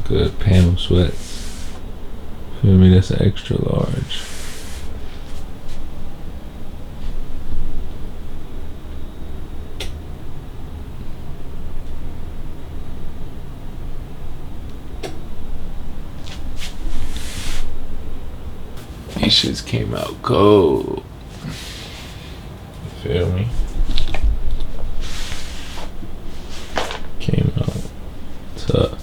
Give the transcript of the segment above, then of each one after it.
good. Panel sweats. Feel me? That's an extra large. These shits came out cold. You feel me? Came out tough.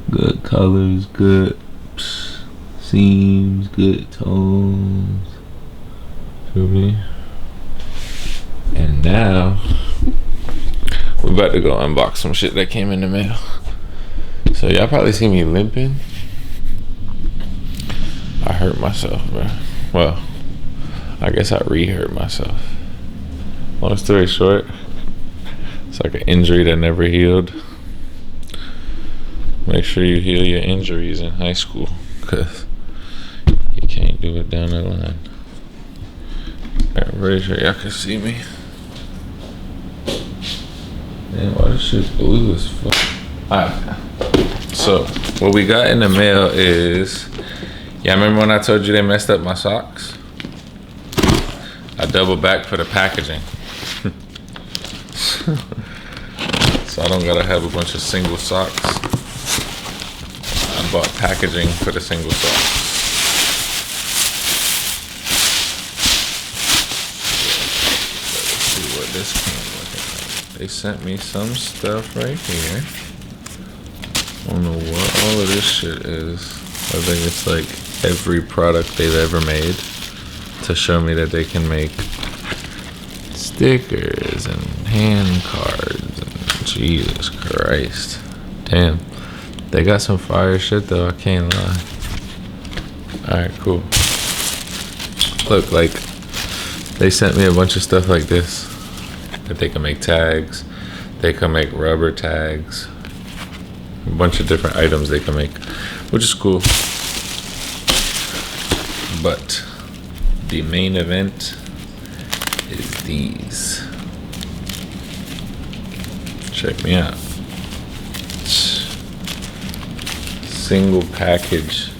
Good colors, good seams, good tones. Feel me? And now we're about to go unbox some shit that came in the mail. So y'all probably see me limping. I hurt myself, bro. Well, I guess I re-hurt myself. Long story short, it's like an injury that never healed. Make sure you heal your injuries in high school, cause you can't do it down the line. I'm pretty sure y'all can see me. Man, why this shit blue as fuck? Alright. So, what we got in the mail is, yeah, remember when I told you they messed up my socks? I doubled back for the packaging. So I don't gotta have a bunch of single socks. I bought packaging for the single socks. Let's see what this came with. They sent me some stuff right here. I don't know what all of this shit is. I think it's like every product they've ever made to show me that they can make stickers and hand cards and Jesus Christ. Damn. They got some fire shit though, I can't lie. Alright, cool. Look, like, they sent me a bunch of stuff like this. That they can make tags. They can make rubber tags. A bunch of different items they can make, which is cool. But the main event is these. Check me out. Single package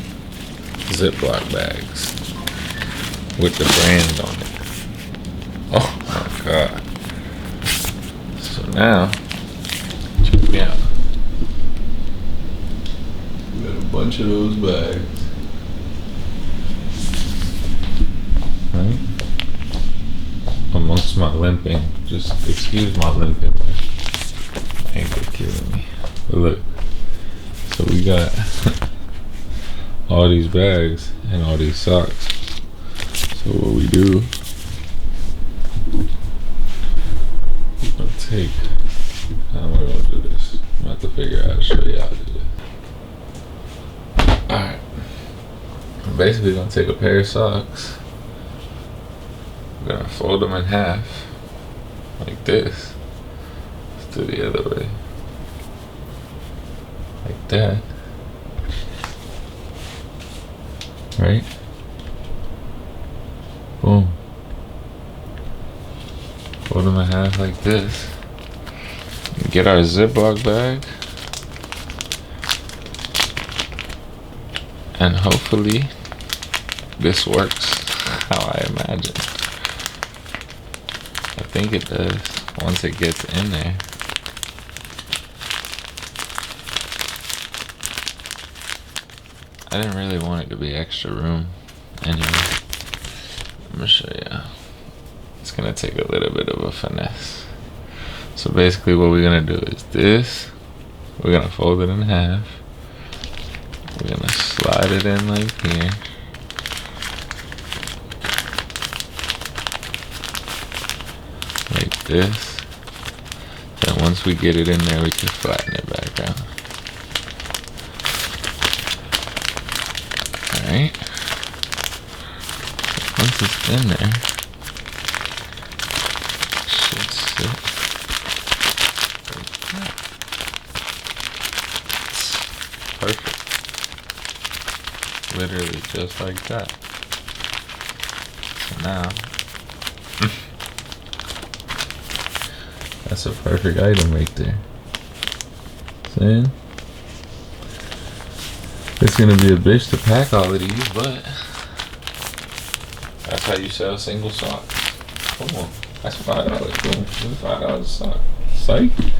Ziploc bags with the brand on it. Oh my God. So now, check me out. We got a bunch of those bags. Right? Amongst my limping. Just excuse my limping. Ain't gonna kill me. But look. So we got all these bags and all these socks. So what we do, I'm gonna take, how am I gonna do this? I'm gonna have to figure out how to show you how to do this. Alright. I'm basically gonna take a pair of socks. I'm gonna fold them in half, like this. Let's do the other way. Like that. Right? Boom. Fold them in half like this. Get our Ziploc bag. And hopefully this works how I imagine. I think it does once it gets in there. I didn't really want it to be extra room anyway. I'm gonna show you. It's gonna take a little bit of a finesse. So basically what we're gonna do is this. We're gonna fold it in half. We're gonna slide it in like here. Like this. Then once we get it in there, we can flatten it back out. Alright. Once it's in there, it should sit like that. Perfect. Literally just like that. So now, that's a perfect item right there. saying? It's gonna be a bitch to pack all of these, but that's how you sell single socks. Come on, that's $5. Boom, $5 a sock. Psych.